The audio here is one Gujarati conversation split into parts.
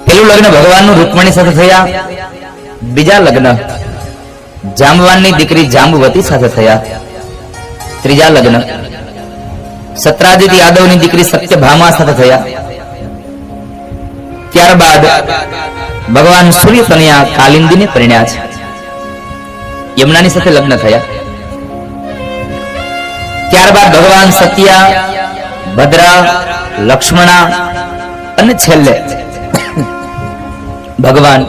પેલું લગ્ન ભગવાનનું રૂકમણી સાથે થયા, બીજા લગ્ન જાંબવાનની દીકરી જાંબવતી સાથે થયા, ત્રીજા લગ્ન સત્રાજીત યાદવની દીકરી સત્યભામા સાથે થયા. ત્યારબાદ ભગવાન સૂર્ય કન્યા કાલિંદીને પરિણ્યા છે. યમુનાની સાથે લગ્ન થયા. ત્યારબાદ ભગવાન સત્યા, ભદ્રા, લક્ષ્મણા અને છેલ્લે ભગવાન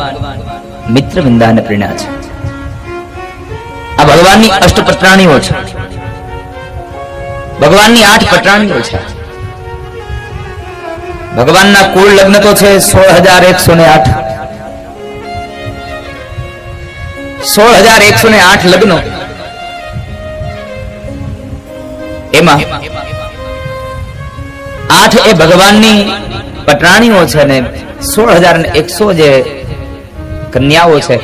મિત્રવિંદાને પરિણ્યા છે. આ ભગવાનની અષ્ટપટરાણીઓ છે. ભગવાનની 8 પટરાણીઓ છે. ભગવાનના કુલ લગ્ન તો છે 16,108. 16,108 લગ્નો. એમાં 8 એ ભગવાનની પટરાણીઓ છે ને 16,100 જે કન્યાઓ છે.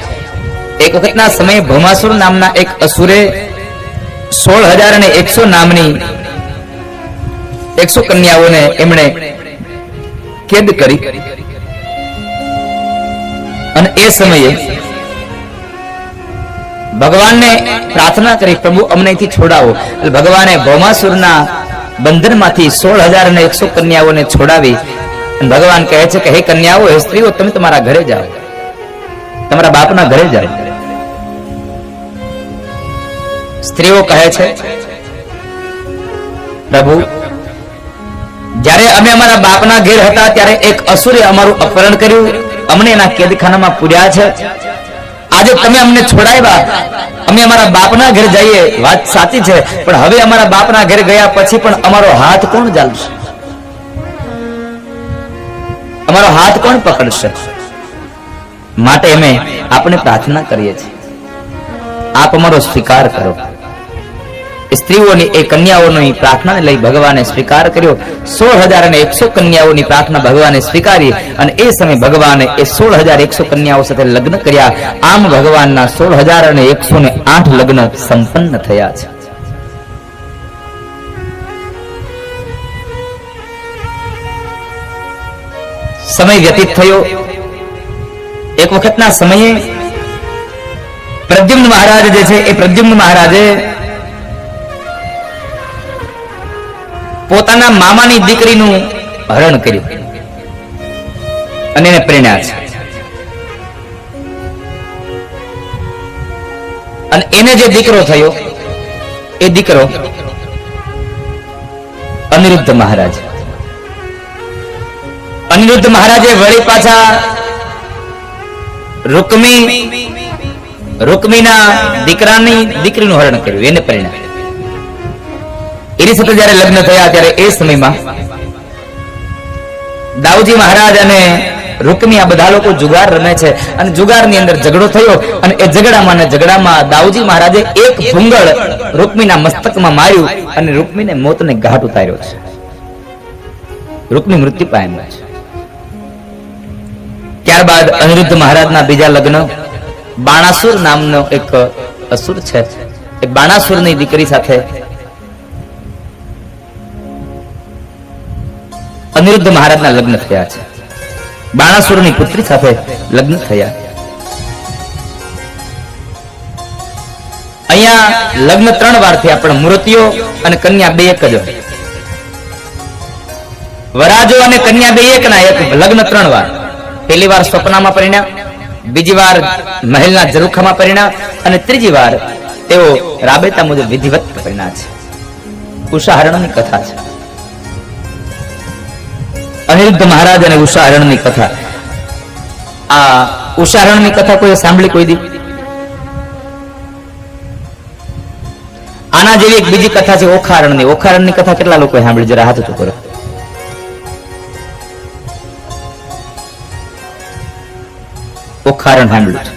એક વખતના સમયે ભૌમાસુર નામના એક અસુરે 16,100 નામની 100 કન્યાઓને એમણે કેદ કરી અને એ સમયે ભગવાનને પ્રાર્થના કરી, પ્રભુ અમને અહીંથી છોડાવો. ભગવાને ભૌમાસુરના બંધનમાંથી 16,100 કન્યાઓને છોડાવી. ભગવાન કહે છે કે હે કન્યાઓ, હે સ્ત્રીઓ, તમે તમારા ઘરે જાઓ, તમારા બાપના ઘરે જાઓ. સ્ત્રીઓ કહે છે પ્રભુ, જ્યારે અમે અમારા બાપના ઘેર હતા ત્યારે એક અસુરે અમારું અપહરણ કર્યું, અમને એના કેદખાનામાં પૂર્યા છે. આજે તમે અમને છોડાવ્યા, અમે અમારા બાપના ઘરે જઈએ, વાત સાચી છે, પણ હવે અમારા બાપના ઘરે ગયા પછી પણ અમારો હાથ કોણ ચાલશે? અમારો હાથ કોણ પકડશે? માટે અમે આપણે પ્રાર્થના કરીએ છીએ, આપ અમારો સ્વીકાર કરો. સ્ત્રીઓની એ કન્યાઓની પ્રાર્થનાને લઈ ભગવાને સ્વીકાર કર્યો. 16,100 કન્યાઓની પ્રાર્થના ભગવાને સ્વીકારી અને એ સમયે ભગવાને એ 16,100 કન્યાઓ સાથે લગ્ન કર્યા. આમ ભગવાનના 16,108 લગ્ન સંપન્ન થયા છે. સમય વ્યતીત થયો. એક વખતના સમયે પ્રદ્યુમ્ન મહારાજ જે છે એ પ્રદ્યુમ્ન મહારાજે પોતાના મામાની દીકરીનું હરણ કર્યું અને એને પરિણ્યા છે. અને એને જે દીકરો થયો એ દીકરો અનિરુદ્ધ મહારાજ. અનિરુદ્ધ મહારાજે વળી પાછા રૂકમીના દીકરાની દીકરીનું હરણ કર્યું, એને પરિણ્યા. એની સાથે જયારે લગ્ન થયા ત્યારે એ સમયમાં દાઉજી મહારાજ અને રૂકમી આ બધા લોકો જુગાર રમે છે અને જુગારની અંદર ઝઘડો થયો અને એ ઝઘડામાં દાઉજી મહારાજે એક ભૂંગળ રૂકમીના મસ્તકમાં માર્યું અને રૂકમીને મોતને ઘાટ ઉતાર્યો છે. રૂકમી મૃત્યુ પામ્યા છે. ત્યારબાદ અનિરુદ્ધ મહારાજના બીજા લગ્ન બાણાસુર નામનો એક અસુર છે, એ બાણાસુરની દીકરી સાથે અનિરુદ્ધ મહારાજના લગ્ન થયા છે. બાણાસુરની પુત્રી સાથે લગ્ન થયા. અહીંયા લગ્ન 3 વાર થયા, પણ મૂર્તિઓ અને કન્યા 2 એક જ. વરાજો અને કન્યા 2 એક ના એક લગ્ન 3 વાર. પહેલી વાર સ્વપ્નમાં પરિણ્યા, બીજી વાર મહેલના ઝરૂખામાં પરિણ્યા અને ત્રીજી વાર તેઓ રાબેતા મુજબ વિધિવત પરિણ્યા છે. ઉષાહરણની કથા છે. અનિરુદ્ધ મહારાજ અને ઉષાહરણની કથા. આ ઉષાહરણની કથા કોઈ સાંભળી કોઈ દી? આના જેવી એક બીજી કથા છે ઓખારણની. ઓખારણની કથા કેટલા લોકોએ સાંભળી? જરા હાથ ઊંચું કરો. ઓખારણ સાંભળ્યું છે?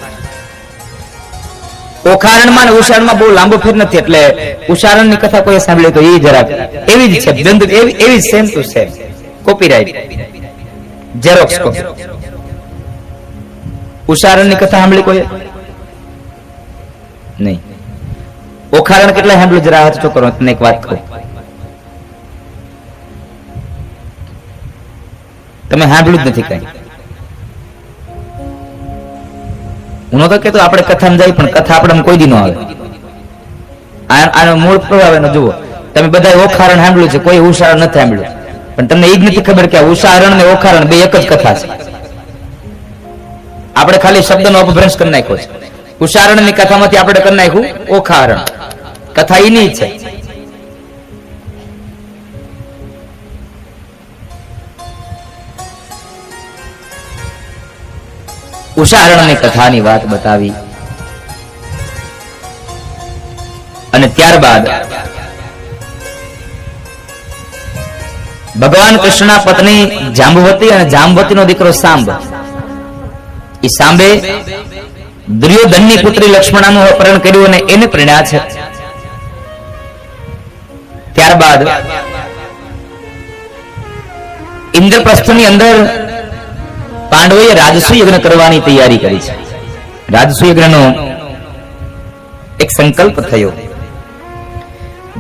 ઓખારણમાં અને ઉષારણમાં બહુ લાંબો ફેર નથી, એટલે ઉષારણની કથા કોઈ સાંભળી તો એ જરાક એવી જ છે, એવી same to same, copyright, xerox copy. ઉષારણની કથા સાંભળી કોઈ? નહીં. ઓખારણ કેટલા સાંભળ્યું? જરા હાથ ઊંચો કરો. તમને એક વાત કહું, તમે સાંભળ્યું જ નથી કઈ. હું નતો કેતો આપણે કથામાં જાય, પણ કથા આપણે કોઈ દી ન આવે. આનો મૂળ પ્રભાવ જુઓ તમે. બધા ઓખારણ સાંભળ્યું છે, કોઈ ઉષારણ નથી સાંભળ્યું, પણ તમને એ જ નથી ખબર કે ઉષારણ ને ઓખારણ બે એક જ કથા છે. આપણે ખાલી શબ્દનો અપભ્રંશ કરી નાખ્યો છે. ઉષારણ ની કથામાંથી આપણે કરી નાખ્યું ઓખારણ. કથા એની છે. ઉષારણની કથાની વાત બતાવી અને ત્યારબાદ ભગવાન કૃષ્ણના પત્ની જાંબવતી અને જાંબવતીનો દીકરો સાંબ. એ સાંબે દુર્યોધનની પુત્રી લક્ષ્મણાનું અપહરણ કર્યું અને એને પરિણ્યા છે. ત્યારબાદ ઇન્દ્રપ્રસ્થની અંદર પાંડવોએ રાજસુ યજ્ઞ કરવાની તૈયારી કરી છે. રાજસુ યજ્ઞનો એક સંકલ્પ થયો.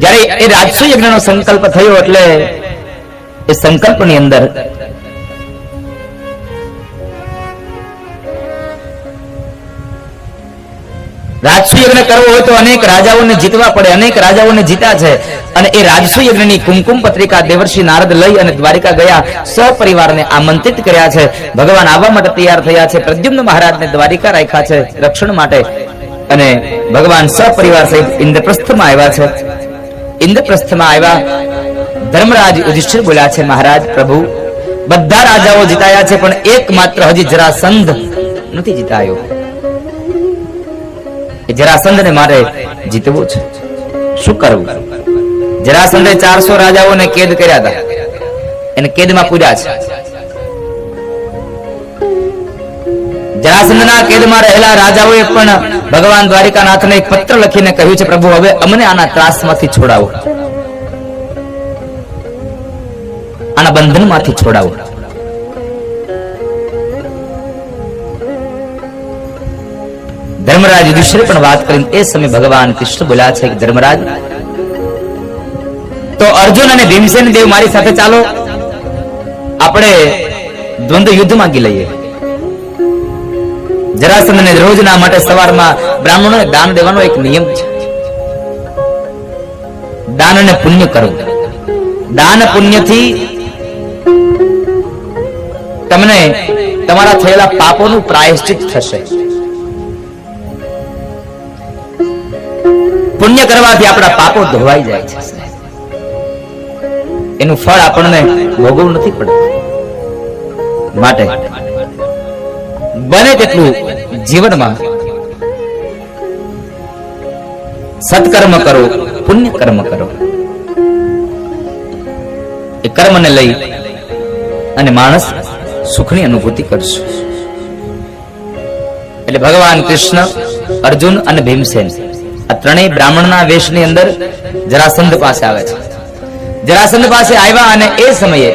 જ્યારે એ રાજસુ યજ્ઞનો સંકલ્પ થયો એટલે એ સંકલ્પની અંદર રાજસુ યજ્ઞ કરવો હોય તો અનેક રાજાઓને જીતવા પડે. અનેક રાજાઓને જીતા છે અને એ રાજસુ યજ્ઞની કુમકુમ પત્રિકા દેવર્ષિ નારદ લઈ અને દ્વારિકા ગયા. સપરિવારને આમંત્રિત કર્યા છે. ભગવાન આવવા માટે તૈયાર થયા છે. પ્રદ્યુમ્ન મહારાજને દ્વારિકા રાખ્યા છે રક્ષણ માટે અને ભગવાન સપરિવાર સહિત ઇન્દ્રપ્રસ્થમાં આવ્યા છે. ઇન્દ્રપ્રસ્થમાં આવ્યા ધર્મરાજ યુધિષ્ઠિર બોલ્યા છે, મહારાજ પ્રભુ બધા રાજાઓ જીતાયા છે પણ એકમાત્ર હજી જરાસંધ નથી જીતાયો. જરાસંધને મારે જીતવું છે. શું કરવું? જરાસંધે 400 રાજાઓને કેદ કર્યા હતા. એને કેદમાં પૂર્યા છે. જરાસંધના કેદમાં રહેલા રાજાઓએ પણ ભગવાન દ્વારિકાનાથને એક પત્ર લખીને કહ્યું છે, પ્રભુ હવે અમને આના ત્રાસમાંથી છોડાવો, આના બંધનમાંથી છોડાવો. ધર્મરાજ યુધિષ્ઠિર પણ વાત કરીને એ સમય ભગવાન કૃષ્ણ બોલ્યા છે કે ધર્મરાજ તો અર્જુન અને ભીમસેન દેવ મારી સાથે ચાલો, આપણે દ્વંદ્વ યુદ્ધ માંગી લઈએ. જરાસંધને રોજના માટે સવારમાં બ્રાહ્મણોને દાન દેવાનો એક નિયમ છે. દાન અને પુણ્ય કરવું. દાન પુણ્યથી તમને તમારા થયેલા પાપોનું પ્રાયશ્ચિત થશે. પુણ્ય કરવાથી આપણા પાપો ધોવાઈ જાય છે. એનું ફળ આપણને ભોગવવું નથી પડતું. માટે બને તેટલું જીવનમાં સત્કર્મ કરો, પુણ્ય કર્મ કરો. એ કર્મને લઈ અને માણસ સુખની અનુભૂતિ કરશે. એટલે ભગવાન કૃષ્ણ, અર્જુન અને ભીમસેન આ ત્રણેય બ્રાહ્મણના વેશની અંદર જરાસંધ પાસે આવે છે. જરાસંધ પાસે આવ્યા અને એ સમયે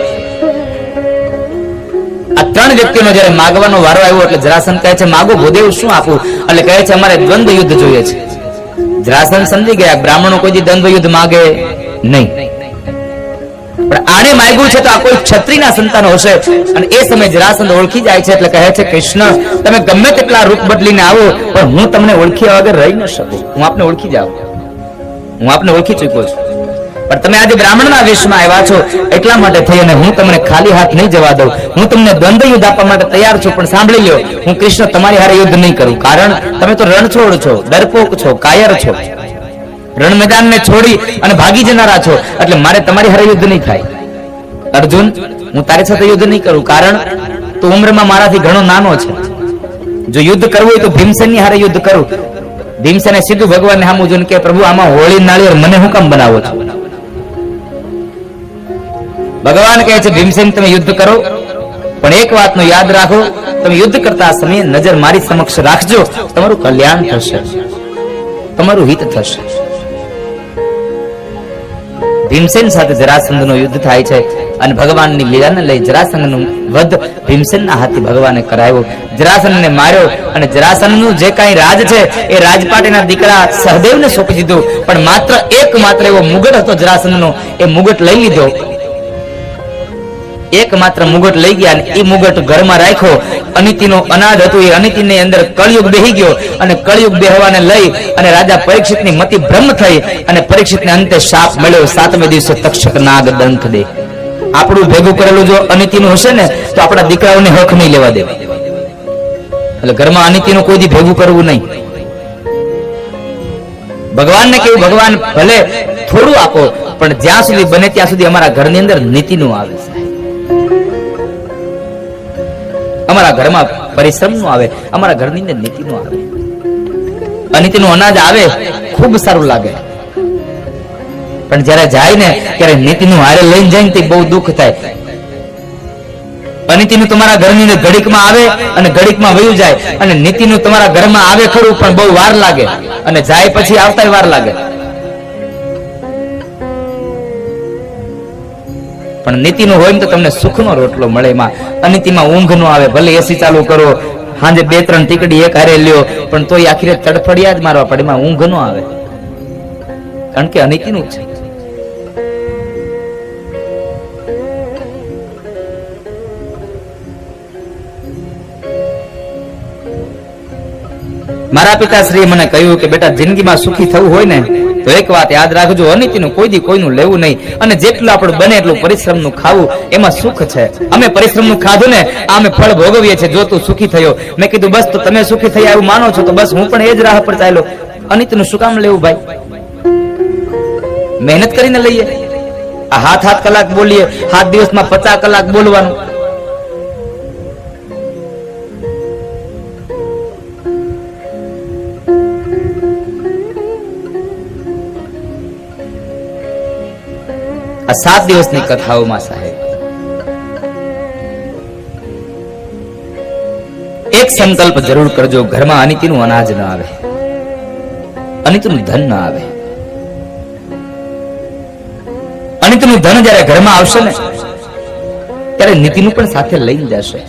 આ ત્રણ વ્યક્તિનો જ્યારે માગવાનો વારો આવ્યો એટલે જરાસંધ કહે છે, માગો ભૂદેવ, શું આપું? એટલે કહે છે, અમારે દ્વંદ્વ યુદ્ધ જોઈએ છે. જરાસંધ સમજી ગયા બ્રાહ્મણો કોઈ દ્વંદ્વ યુદ્ધ માગે નહીં, પણ આને માંગ્યું છે તો આ કોઈ ક્ષત્રિયના સંતાન હશે. અને એ સમયે જરાસંધ ઓળખી જાય છે એટલે કહે છે, કૃષ્ણ તમે ગમે તેટલા રૂપ બદલીને આવો પણ હું તમને ઓળખ્યા વગર રહી ન શકું. હું આપને ઓળખી જાઉં, હું આપને ઓળખી ચૂક્યો છું, પણ તમે આજે બ્રાહ્મણના વેશમાં આવ્યા છો એટલા માટે થઈ અને હું તમને ખાલી હાથ નહીં જવા દઉં. હું તમને દ્વંદ્વ યુદ્ધ આપવા માટે તૈયાર છું, પણ સાંભળી લ્યો, હું કૃષ્ણ તમારી હારે યુદ્ધ નહીં કરું. કારણ તમે તો રણછોડ છો, ડરપોક છો, કાયર છો, રણ મેદાનને છોડી અને ભાગી જનારા છો, એટલે મારે તમારી હારે યુદ્ધ નહીં થાય. અર્જુન, હું તારી સાથે યુદ્ધ નહીં કરું, કારણ તું ઉંમરમાં મારાથી ઘણો નાનો છે. જો યુદ્ધ કરવું હોય તો ભીમસેનની હારે યુદ્ધ કરું. ભીમસેને સીધું ભગવાનને સામું જોઈને કે પ્રભુ આમાં હોળી નાળિયેર મને હું કામ બનાવો છો? ભગવાન કહે છે, ભીમસેન તમે યુદ્ધ કરો, પણ એક વાતનો યાદ રાખો, તમે યુદ્ધ કરતા સમયે નજર મારી સમક્ષ રાખજો, તમારું કલ્યાણ થશે, તમારું હિત થશે. ભીમસેન સાથે જરાસંધનું યુદ્ધ થાય છે અને ભગવાનની લીલાને લઈ જરાસંધનું વધ ભીમસેનના હાથે ભગવાને કરાવ્યો. જરાસંધને માર્યો અને જરાસંધનું જે કાંઈ રાજ છે એ રાજપાટીના દીકરા સહદેવને સોંપી દીધું. પણ માત્ર એવો મુગટ હતો જરાસંધનો, એ મુગટ લઈ લીધો. એકમાત્ર મુગટ લઈ ગયા અને એ મુગટ ઘરમાં રાખ્યો અનિતિનો અનાજ હતું એ અનિતિની અંદર કળયુગ બેહી ગયો અને કળયુગ બેહવાને લઈ અને રાજા પરીક્ષિતની મતિ ભ્રમ થઈ અને પરીક્ષિતને અંતે શાપ મળ્યો 7મે દિવસે તક્ષક નાગ દંત દે. આપણું ભેગું કરેલું જો અનિતિનું હશે ને તો આપણા દીકરાઓને હક નહીં લેવા દે. એટલે ઘરમાં અનિતિનું કોઈ દી ભેગું કરવું નહીં. ભગવાનને કેવું, ભગવાન ભલે થોડું આપો પણ જ્યાં સુધી બને ત્યાં સુધી અમારા ઘરની અંદર નીતિનું આવે, અમારા ઘરમાં પરિશ્રમનું આવે, અમારા ઘરની અંદર નીતિનું આવે. અનિતિનું અનાજ આવે ખૂબ સારું લાગે પણ જયારે જાય ને ત્યારે નીતિનું હારે લઈને જાય ને તે બહુ દુઃખ થાય. અનિતિનું તમારા ઘરની અંદર ઘડીકમાં આવે અને ઘડીકમાં વયું જાય અને નીતિનું તમારા ઘરમાં આવે ખરું પણ બહુ વાર લાગે અને જાય પછી આવતા વાર લાગે. પણ નીતિનું હોય ને તો તમને સુખનો રોટલો મળે. એમાં અનિતિમાં ઊંઘ નો આવે. ભલે એસી ચાલુ કરો, સાંજે 2-3 ટીકડી એક હારે લ્યો પણ તોય આખીરે તડફડિયા જ મારવા પડે. એમાં ઊંઘ નો આવે કારણ કે અનિતિનું છે. મારા પિતાશ્રીએ મને કહ્યું કે બેટા જિંદગીમાં સુખી થવું હોય ને તો એક વાત યાદ રાખજો, અનિતિનું કોઈ દી કોઈનું લેવું નહીં અને જેટલું આપણે બને એટલું પરિશ્રમનું ખાવું, એમાં સુખ છે. અમે પરિશ્રમનું ખાધું ને અમે ફળ ભોગવીએ છીએ. જો તું સુખી થયો, મેં કીધું બસ તો તમે સુખી થયા એવું માનો છો તો બસ હું પણ એ જ રાહ પર ચાલ્યો. અનિતિનું શું કામ લેવું ભાઈ? મહેનત કરીને લઈએ. આ 7 કલાક બોલીએ, 7 દિવસમાં 50 કલાક બોલવાનું. આ 7 દિવસની કથાઓમાં સાહેબ એક સંકલ્પ જરૂર કરજો, ઘરમાં અનિતિનું અનાજ ન આવે, અનિતિનું ધન ન આવે. અનિતિનું ધન જયારે ઘરમાં આવશે ને ત્યારે નીતિનું પણ સાથે લઈને જશે.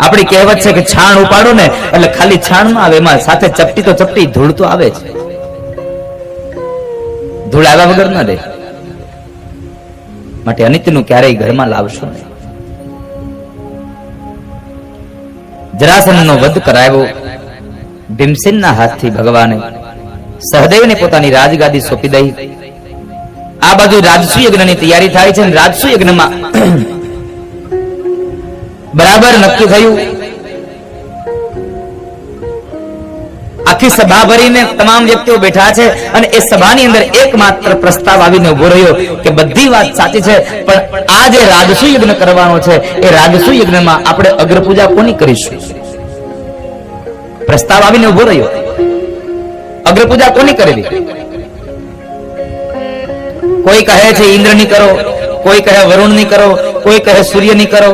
આપણી કહેવત છે કે છાણ ઉપાડો ને એટલે ખાલી છાણ ન આવે, એમાં સાથે ચપટી તો ચપટી ધૂળ તો આવે છે. ધૂળ આવ્યા વગર ન રહે. માટે અનિતિનું ક્યારેય ઘરમાં લાવશો નહીં. જરાસંધનો વધ કરાવ્યો ભીમસેનના હાથથી ભગવાને. સહદેવને પોતાની રાજગાદી સોંપી દઈ. આ બાજુ રાજસુ યજ્ઞની તૈયારી થાય છે અને રાજસુ યજ્ઞમાં બરાબર નક્કી થયું. આખી સભા ભરીને તમામ વ્યક્તિઓ બેઠા છે અને એ સભાની અંદર એકમાત્ર પ્રસ્તાવ આવીને ઉભો રહ્યો કે બધી વાત સાચી છે પણ આ જે રાજસુ યજ્ઞ કરવાનો છે એ રાજસુ યજ્ઞમાં આપણે અગ્રપૂજા કોની કરીશું? પ્રસ્તાવ આવીને ઉભો રહ્યો. અગ્રપૂજા કોની કરવી? કોઈ કહે છે ઇન્દ્રની કરો, કોઈ કહે વરુણની કરો, કોઈ કહે સૂર્યની કરો.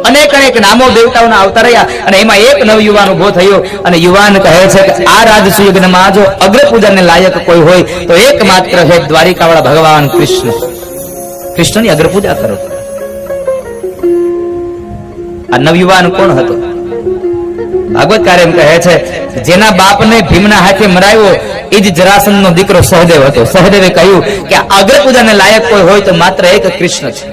અનેક અનેક નામો દેવતાઓના આવતા રહ્યા અને એમાં એક નવયુવાન ઉભો થયો અને યુવાન કહે છે કે આ રાજસુ યજ્ઞમાં જો અગ્રપૂજાને લાયક કોઈ હોય તો એકમાત્ર છે દ્વારિકાવાળા ભગવાન કૃષ્ણ. કૃષ્ણની અગ્રપૂજા કરો. આ નવયુવાન કોણ હતો? ભાગવતકાર એમ કહે છે જેના બાપને ભીમના હાથે મરાયો એ જ જરાસંધનો દીકરો સહદેવ હતો. સહદેવે કહ્યું કે અગ્રપૂજાને લાયક કોઈ હોય તો માત્ર એક કૃષ્ણ છે.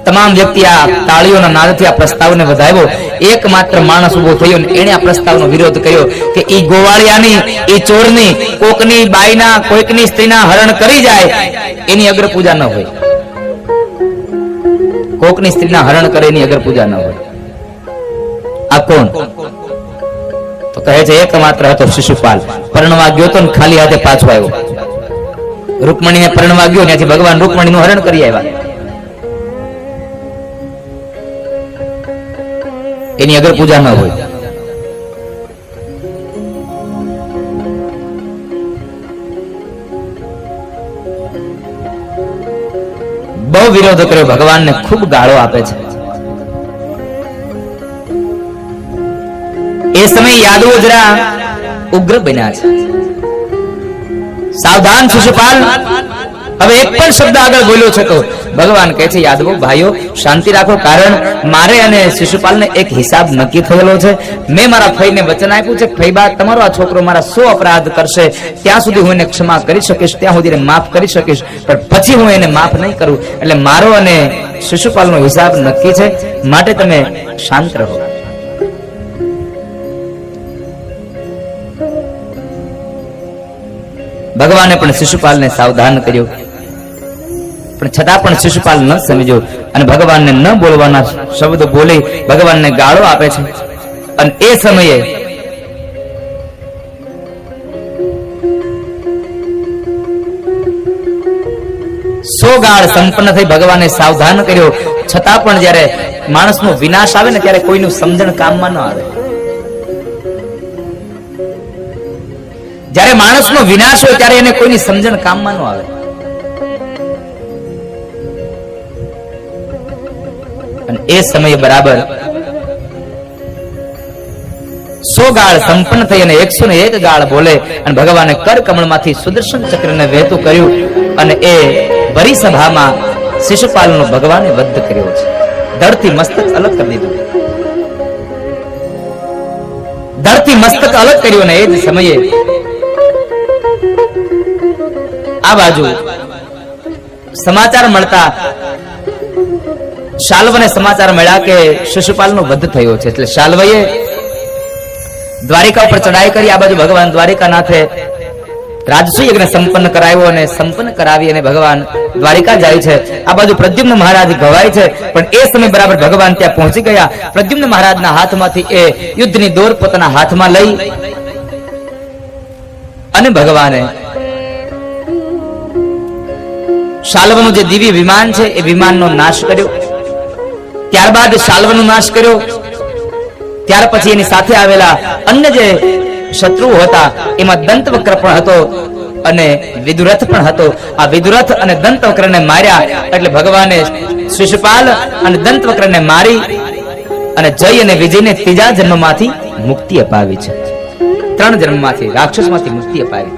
તમામ વ્યક્તિ આ તાળીઓના નાદથી આ પ્રસ્તાવને વધાવ્યો. એકમાત્ર માણસ ઉભો થયો અને એણે આ પ્રસ્તાવનો વિરોધ કર્યો કે ઈ ગોવાળિયાની, ઈ ચોરની, કોકની બાઈના, કોઈકની સ્ત્રીના હરણ કરી જાય એની અગ્રપૂજા ન હોય. કોકની સ્ત્રીના હરણ કરે એની અગ્રપૂજા ન હોય. આ કોણ? તો કહે છે એકમાત્ર હતો શિશુપાલ. પરણવા ગયો તો ખાલી હાથે પાછો આવ્યો. રૂકમણીને પરણવા ગયો, ત્યાંથી ભગવાન રૂકમણીનું હરણ કરી આવ્યા. એની અગર પૂજા ન હોય. બહુ વિરોધ કર્યો, ભગવાનને ખૂબ ગાળો આપે છે. એ સમય યાદવો જરા ઉગ્ર બન્યા છે. સાવધાન શિશુપાલ, હવે એક પણ શબ્દ આગળ બોલ્યો છે તો ભગવાન કહે છે યાદવો ભાઈઓ શાંતિ રાખો, કારણ મારે અને શિશુપાલને એક હિસાબ નક્કી થયેલો છે. મેં મારા ફઈને વચન આપ્યું છે, ફઈબા તમારો આ છોકરો મારા 100 અપરાધ કરશે ત્યાં સુધી હું એને ક્ષમા કરી શકીશ, ત્યાં સુધી એને માફ કરી શકીશ, પણ પછી હું એને માફ નહીં કરું. એટલે મારો અને શિશુપાલનો હિસાબ નક્કી છે, માટે તમે શાંત રહો. ભગવાને પણ શિશુપાલને સાવધાન કર્યો, પણ છતાં પણ શિશુપાલ ન સમજ્યો અને ભગવાનને ન બોલવાના શબ્દો બોલી ભગવાનને ગાળો આપે છે. અને એ સમયે સો ગાળ સંપન્ન થઈ ભગવાને સાવધાન કર્યો, છતાં પણ જ્યારે માણસનો વિનાશ આવે ને ત્યારે કોઈનું સમજણ કામમાં ન આવે. જ્યારે માણસનો વિનાશ હોય ત્યારે એને કોઈની સમજણ કામમાં ન આવે. અને એ સમયે બરાબર 100 ગાળ સંપન્ન થઈ અને 101 ગાળ બોલે અને ભગવાને કર કમળમાંથી સુદર્શન ચક્રને વહેતું કર્યું અને એ ભરી સભામાં શિશુપાલનો ભગવાને વધ કર્યો છે. ધરતી મસ્તક અલગ કરી દીધું, ધરતી મસ્તક અલગ કર્યું. અને એ જ સમયે આ બાજુ સમાચાર મળતા શાલ્વને સમાચાર મળ્યા કે શિશુપાલનો વધ થયો છે. એટલે શાલ્વએ દ્વારિકા ઉપર ચડાઈ કરી. આ બાજુ ભગવાન દ્વારિકાનાથે રાજસુ યજ્ઞ સંપન્ન કરાવ્યો અને સંપન્ન કરાવી અને ભગવાન દ્વારિકા જાય છે. આ બાજુ પ્રદ્યુમ્ન મહારાજ ગવાય છે, પણ એ સમય બરાબર ભગવાન ત્યાં પહોંચી ગયા. પ્રદ્યુમ્ન મહારાજના હાથમાંથી એ યુદ્ધની દોર પોતાના હાથમાં લઈ અને ભગવાને શાલ્વનું જે દિવ્ય વિમાન છે એ વિમાનનો નાશ કર્યો. ત્યારબાદ શાલ્વનો નાશ કર્યો. ત્યાર પછી એની સાથે આવેલા અન્ય જે શત્રુઓ હતા એમાં દંતવક્ર પણ હતો અને વિદુરથ પણ હતો. આ વિદુરથ અને દંતવક્રને માર્યા. એટલે ભગવાને શિશુપાલ અને દંતવક્રને મારી અને જય અને વિજયને ત્રીજા જન્મમાંથી મુક્તિ અપાવી છે. 3 જન્મમાંથી રાક્ષસમાંથી મુક્તિ અપાવી.